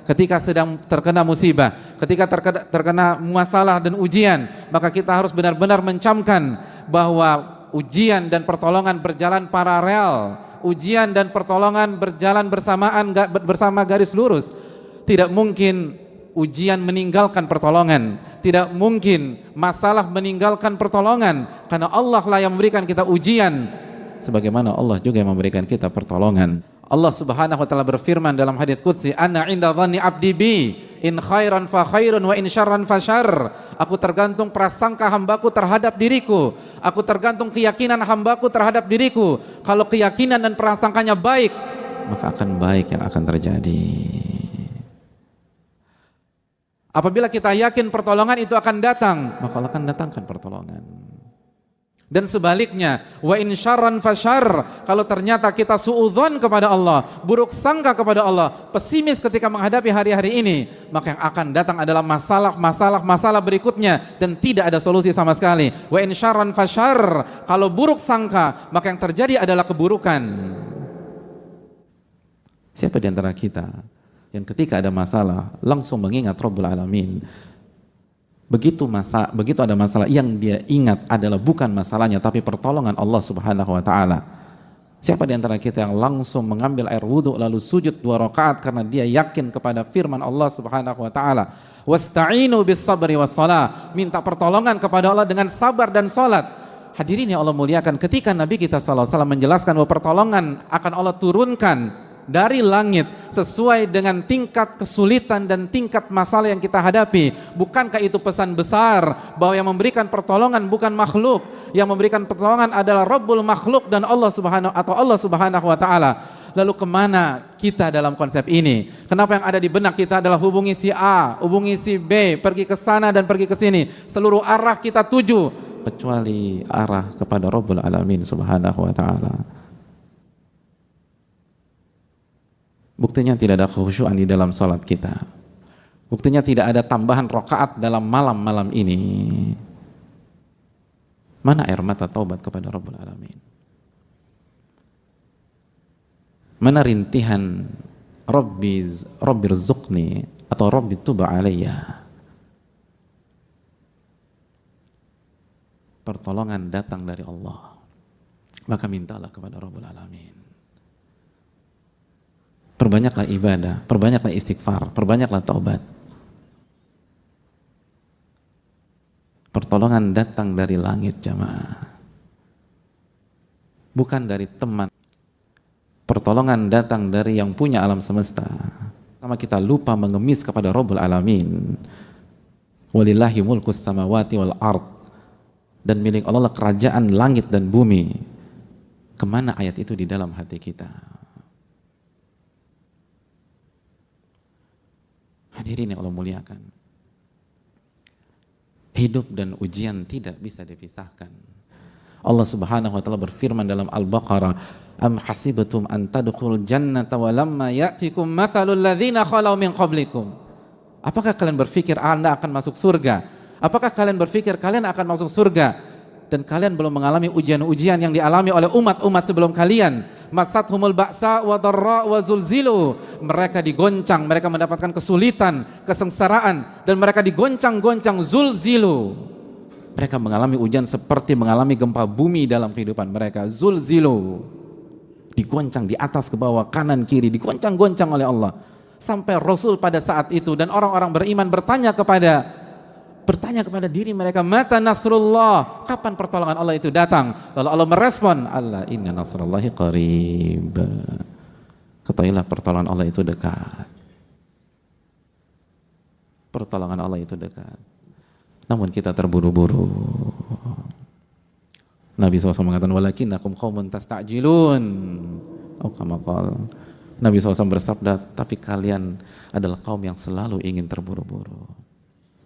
ketika sedang terkena musibah, ketika terkena masalah dan ujian, maka kita harus benar-benar mencamkan bahwa ujian dan pertolongan berjalan paralel, ujian dan pertolongan berjalan bersamaan, bersama garis lurus. Tidak mungkin ujian meninggalkan pertolongan, tidak mungkin masalah meninggalkan pertolongan, karena Allah lah yang memberikan kita ujian, sebagaimana Allah juga yang memberikan kita pertolongan. Allah Subhanahu wa taala berfirman dalam hadits qudsi, "Ana 'inda dhanni 'abdi bi, in khairan fa khairun wa in syarran fa syarr." Aku tergantung prasangka hambaku terhadap diriku. Aku tergantung keyakinan hambaku terhadap diriku. Kalau keyakinan dan prasangkanya baik, maka akan baik yang akan terjadi. Apabila kita yakin pertolongan itu akan datang, maka Allah akan datangkan pertolongan. Dan sebaliknya, wa in syarran fasyarr, kalau ternyata kita suudzon kepada Allah, buruk sangka kepada Allah, pesimis ketika menghadapi hari-hari ini, maka yang akan datang adalah masalah berikutnya dan tidak ada solusi sama sekali. Wa in syarran fasyarr, kalau buruk sangka, maka yang terjadi adalah keburukan. Siapa di antara kita yang ketika ada masalah langsung mengingat Rabbul Alamin? Begitu ada masalah, yang dia ingat adalah bukan masalahnya tapi pertolongan Allah Subhanahu wa taala. Siapa di antara kita yang langsung mengambil air wudhu lalu sujud 2 rakaat karena dia yakin kepada firman Allah Subhanahu wa taala, "Wasta'inu bis sabri was shalah." Minta pertolongan kepada Allah dengan sabar dan salat. Hadirin yang Allah muliakan, ketika Nabi kita sallallahu alaihi wasallam menjelaskan bahwa pertolongan akan Allah turunkan dari langit sesuai dengan tingkat kesulitan dan tingkat masalah yang kita hadapi, bukankah itu pesan besar bahwa yang memberikan pertolongan bukan makhluk, yang memberikan pertolongan adalah Rabbul makhluk dan Allah Subhanahu wa taala. Lalu kemana kita dalam konsep ini? Kenapa yang ada di benak kita adalah hubungi si A, hubungi si B, pergi ke sana dan pergi ke sini, seluruh arah kita tuju kecuali arah kepada Rabbul Alamin Subhanahu wa taala. Buktinya tidak ada khusyuan di dalam salat kita. Buktinya tidak ada tambahan rakaat dalam malam-malam ini. Mana air mata taubat kepada Rabbul Alamin? Mana rintihan Rabbi rzuqni atau Rabbi tuba alayya? Pertolongan datang dari Allah, maka mintalah kepada Rabbul Alamin. Perbanyaklah ibadah, perbanyaklah istighfar, perbanyaklah taubat. Pertolongan datang dari langit, jamaah, bukan dari teman. Pertolongan datang dari yang punya alam semesta. Sama kita lupa mengemis kepada Rabbul Alamin. Walillahi mulkus samawati wal ard, dan milik Allah kerajaan langit dan bumi. Kemana ayat itu di dalam hati kita? Hadirin yang Allah muliakan, hidup dan ujian tidak bisa dipisahkan. Allah Subhanahu wa taala berfirman dalam Al-Baqarah, "Am hasibatum an tadkhulul jannata wa lamma ya'tikum mathalul ladzina khalau min qablikum." Apakah kalian berpikir Anda akan masuk surga? Apakah kalian berpikir kalian akan masuk surga dan kalian belum mengalami ujian-ujian yang dialami oleh umat-umat sebelum kalian? Masathumul ba'sa wa dharra wa zulzilu. Mereka digoncang, mereka mendapatkan kesulitan, kesengsaraan, dan mereka digoncang-goncang, zulzilu. Mereka mengalami ujian seperti mengalami gempa bumi dalam kehidupan mereka. Zulzilu, digoncang di atas ke bawah, kanan kiri, digoncang-goncang oleh Allah. Sampai Rasul pada saat itu dan orang-orang beriman bertanya kepada diri mereka, mata nasrullah, kapan pertolongan Allah itu datang? Lalu Allah merespon, Allah inna nasrullahi qarib. Ketahuilah pertolongan Allah itu dekat. Pertolongan Allah itu dekat. Namun kita terburu-buru. Nabi SAW mengatakan, walakinnakum qaumun tasta'jilun. Nabi SAW bersabda, tapi kalian adalah kaum yang selalu ingin terburu-buru.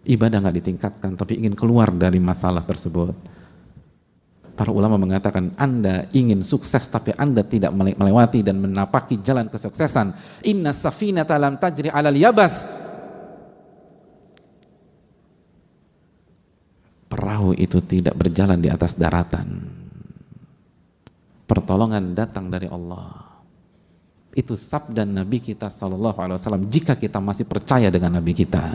Ibadah nggak ditingkatkan, tapi ingin keluar dari masalah tersebut. Para ulama mengatakan, Anda ingin sukses, tapi Anda tidak melewati dan menapaki jalan kesuksesan. Inna safinata lam tajri alal yabas. Perahu itu tidak berjalan di atas daratan. Pertolongan datang dari Allah. Itu sabda Nabi kita sallallahu alaihi wasallam jika kita masih percaya dengan Nabi kita.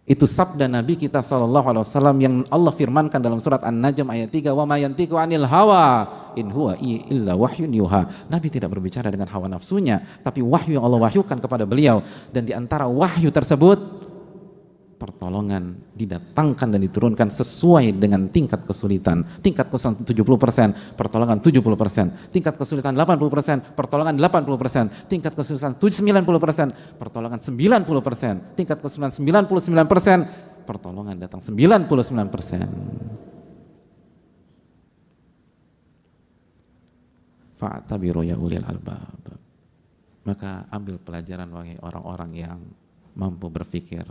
Itu sabda Nabi kita sallallahu alaihi wasallam yang Allah firmankan dalam surat An-Najm ayat 3, "Wa ma yantiqu 'anil hawa in huwa illa wahyun yuha." Nabi tidak berbicara dengan hawa nafsunya, tapi wahyu yang Allah wahyukan kepada beliau, dan di antara wahyu tersebut pertolongan didatangkan dan diturunkan sesuai dengan tingkat kesulitan. Tingkat kesulitan 70%, pertolongan 70%. Tingkat kesulitan 80%, pertolongan 80%. Tingkat kesulitan 90%, pertolongan 90%. Tingkat kesulitan 99%, pertolongan datang 99%. Fa'tabiru ya ulil albab. Maka ambil pelajaran bagi orang-orang yang mampu berpikir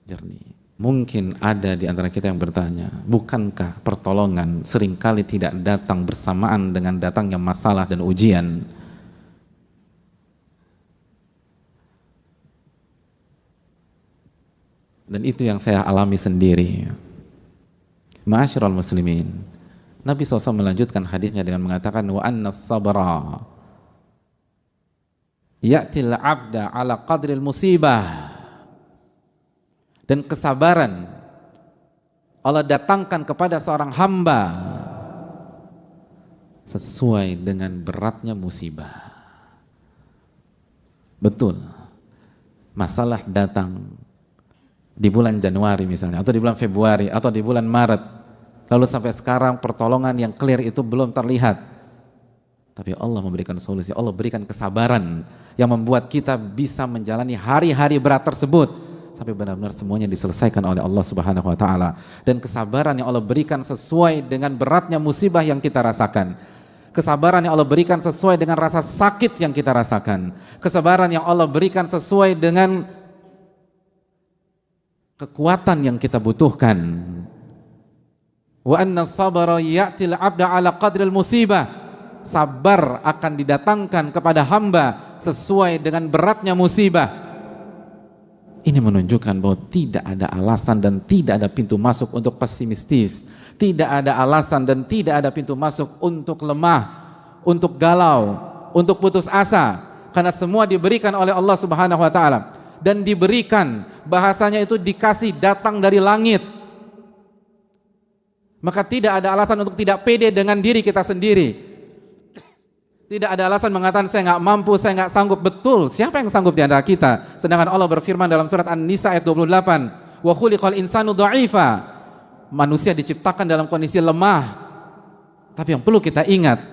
jernih. Mungkin ada di antara kita yang bertanya, bukankah pertolongan seringkali tidak datang bersamaan dengan datangnya masalah dan ujian? Dan itu yang saya alami sendiri. Ma'asyiral muslimin, Nabi SAW melanjutkan hadisnya dengan mengatakan, wa anna sabra ya'til abda ala qadril musibah. Dan kesabaran Allah datangkan kepada seorang hamba sesuai dengan beratnya musibah. Betul, masalah datang di bulan Januari misalnya, atau di bulan Februari, atau di bulan Maret, lalu sampai sekarang pertolongan yang clear itu belum terlihat. Tapi Allah memberikan solusi, Allah berikan kesabaran yang membuat kita bisa menjalani hari-hari berat tersebut sampai benar-benar semuanya diselesaikan oleh Allah Subhanahu wa taala. Dan kesabaran yang Allah berikan sesuai dengan beratnya musibah yang kita rasakan. Kesabaran yang Allah berikan sesuai dengan rasa sakit yang kita rasakan. Kesabaran yang Allah berikan sesuai dengan kekuatan yang kita butuhkan. Wa anna sabara ya'til 'abda 'ala qadril musibah. Sabar akan didatangkan kepada hamba sesuai dengan beratnya musibah. Ini menunjukkan bahwa tidak ada alasan dan tidak ada pintu masuk untuk pesimistis. Tidak ada alasan dan tidak ada pintu masuk untuk lemah, untuk galau, untuk putus asa. Karena semua diberikan oleh Allah Subhanahu wa taala. Dan diberikan, bahasanya itu dikasih, datang dari langit. Maka tidak ada alasan untuk tidak pede dengan diri kita sendiri. Tidak ada alasan mengatakan saya nggak mampu, saya nggak sanggup. Betul, siapa yang sanggup di antara kita? Sedangkan Allah berfirman dalam surat An-Nisa ayat 28, wa khuliqal insanu dha'ifa. Manusia diciptakan dalam kondisi lemah. Tapi yang perlu kita ingat,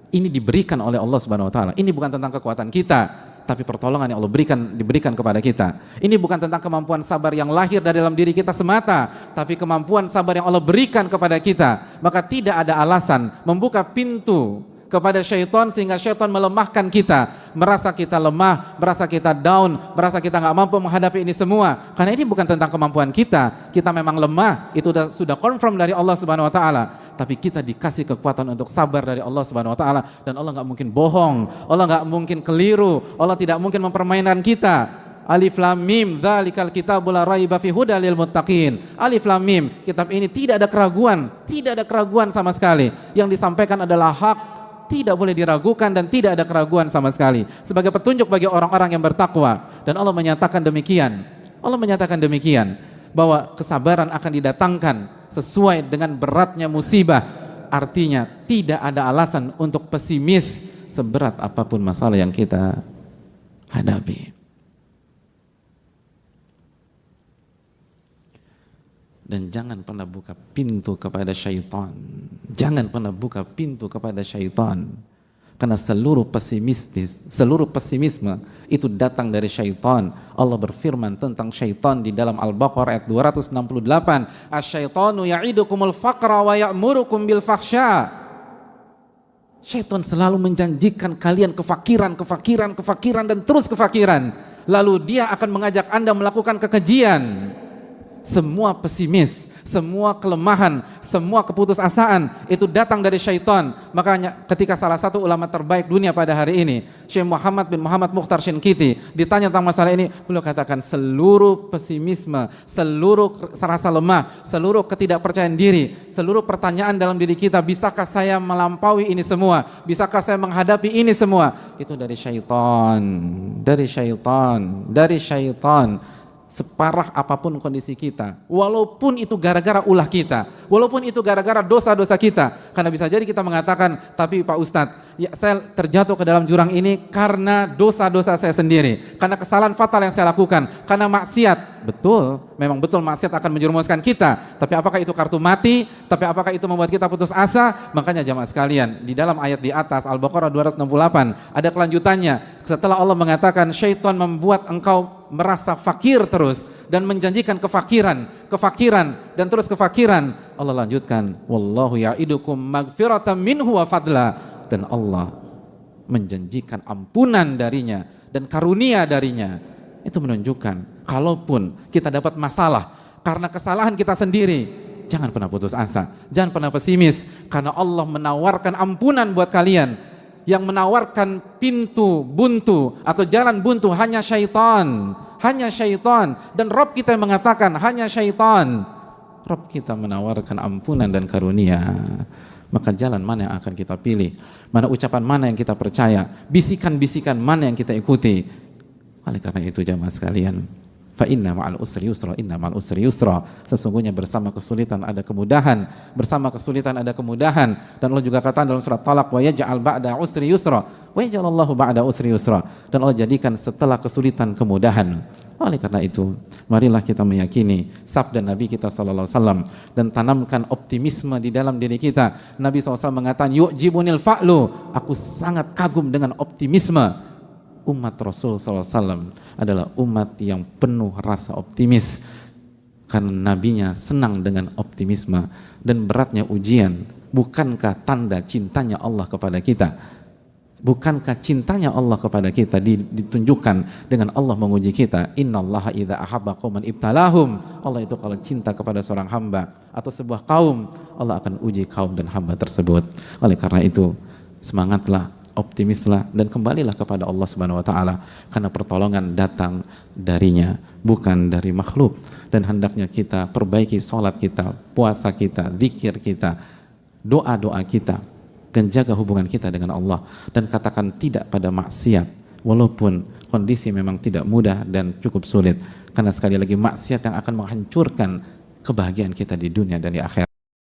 ini diberikan oleh Allah Subhanahu wa taala. Ini bukan tentang kekuatan kita, tapi pertolongan yang Allah diberikan kepada kita. Ini bukan tentang kemampuan sabar yang lahir dari dalam diri kita semata, tapi kemampuan sabar yang Allah berikan kepada kita. Maka tidak ada alasan membuka pintu kepada syaitan sehingga syaitan melemahkan kita, merasa kita lemah, merasa kita down, merasa kita nggak mampu menghadapi ini semua. Karena ini bukan tentang kemampuan kita memang lemah, itu sudah confirm dari Allah Subhanahu wa taala. Tapi kita dikasih kekuatan untuk sabar dari Allah Subhanahu wa taala, dan Allah nggak mungkin bohong, Allah nggak mungkin keliru, Allah tidak mungkin mempermainkan kita. Alif Lam Mim, dzalikal kitabul la raiba fihi hudal lil muttaqin. Alif Lam Mim, kitab ini tidak ada keraguan sama sekali. Yang disampaikan adalah hak, tidak boleh diragukan dan tidak ada keraguan sama sekali, sebagai petunjuk bagi orang-orang yang bertakwa. Dan Allah menyatakan demikian, bahwa kesabaran akan didatangkan sesuai dengan beratnya musibah. Artinya tidak ada alasan untuk pesimis seberat apapun masalah yang kita hadapi. Dan jangan pernah buka pintu kepada syaitan. Jangan pernah buka pintu kepada syaitan. Karena seluruh pesimisme itu datang dari syaitan. Allah berfirman tentang syaitan di dalam Al-Baqarah ayat 268. Asyaitanu ya'idukumul faqra wa ya'murukum bil fahsya. Syaitan selalu menjanjikan kalian kefakiran dan terus kefakiran. Lalu dia akan mengajak Anda melakukan kekejian. Semua pesimis, semua kelemahan, semua keputusasaan itu datang dari syaitan. Makanya ketika salah satu ulama terbaik dunia pada hari ini, Syekh Muhammad bin Muhammad Mukhtar Shinkiti, ditanya tentang masalah ini, beliau katakan seluruh pesimisme, seluruh rasa lemah, seluruh ketidakpercayaan diri, seluruh pertanyaan dalam diri kita, bisakah saya melampaui ini semua, bisakah saya menghadapi ini semua, itu dari syaitan, dari syaitan, dari syaitan. Separah apapun kondisi kita, walaupun itu gara-gara ulah kita, walaupun itu gara-gara dosa-dosa kita, karena bisa jadi kita mengatakan, tapi Pak Ustadz, ya, saya terjatuh ke dalam jurang ini karena dosa-dosa saya sendiri, karena kesalahan fatal yang saya lakukan, karena maksiat. Betul, memang betul maksiat akan menjerumuskan kita, tapi apakah itu kartu mati? Tapi apakah itu membuat kita putus asa? Makanya jamaah sekalian, di dalam ayat di atas Al-Baqarah 268 ada kelanjutannya. Setelah Allah mengatakan syaitan membuat engkau merasa fakir terus dan menjanjikan kefakiran dan terus kefakiran, Allah lanjutkan, wallahu ya'idukum magfiratan minhu wa fadla, dan Allah menjanjikan ampunan darinya dan karunia darinya. Itu menunjukkan kalaupun kita dapat masalah karena kesalahan kita sendiri, jangan pernah putus asa, jangan pernah pesimis, karena Allah menawarkan ampunan buat kalian. Yang menawarkan pintu buntu atau jalan buntu hanya syaitan, hanya syaitan. Dan Rabb kita yang mengatakan hanya syaitan. Rabb kita menawarkan ampunan dan karunia. Maka jalan mana yang akan kita pilih? Mana ucapan mana yang kita percaya? Bisikan-bisikan mana yang kita ikuti? Oleh karena itu jamaah sekalian, fa inna ma'al usri yusra, inna ma'al usri yusra. Sesungguhnya bersama kesulitan ada kemudahan, bersama kesulitan ada kemudahan. Dan Allah juga katakan dalam surat Talaq, wa yaj'al ba'da usri yusra, wa yaj'alallahu ba'da usri yusra. Dan Allah jadikan setelah kesulitan kemudahan. Oleh karena itu, marilah kita meyakini sabda Nabi kita sallallahu alaihi wasallam dan tanamkan optimisme di dalam diri kita. Nabi SAW mengatakan, yu'jibunil fa'lu, aku sangat kagum dengan optimisme. Umat Rasul SAW adalah umat yang penuh rasa optimis karena nabinya senang dengan optimisme. Dan beratnya ujian, bukankah tanda cintanya Allah kepada kita? Bukankah cintanya Allah kepada kita ditunjukkan dengan Allah menguji kita? Innallaha idza ahabba qauman ibtalahum. Allah itu kalau cinta kepada seorang hamba atau sebuah kaum, Allah akan uji kaum dan hamba tersebut. Oleh karena itu, semangatlah, optimislah, dan kembalilah kepada Allah Subhanahu wa taala, karena pertolongan datang darinya, bukan dari makhluk. Dan hendaknya kita perbaiki sholat kita, puasa kita, zikir kita, doa-doa kita, dan jaga hubungan kita dengan Allah, dan katakan tidak pada maksiat walaupun kondisi memang tidak mudah dan cukup sulit, karena sekali lagi maksiat yang akan menghancurkan kebahagiaan kita di dunia dan di akhirat.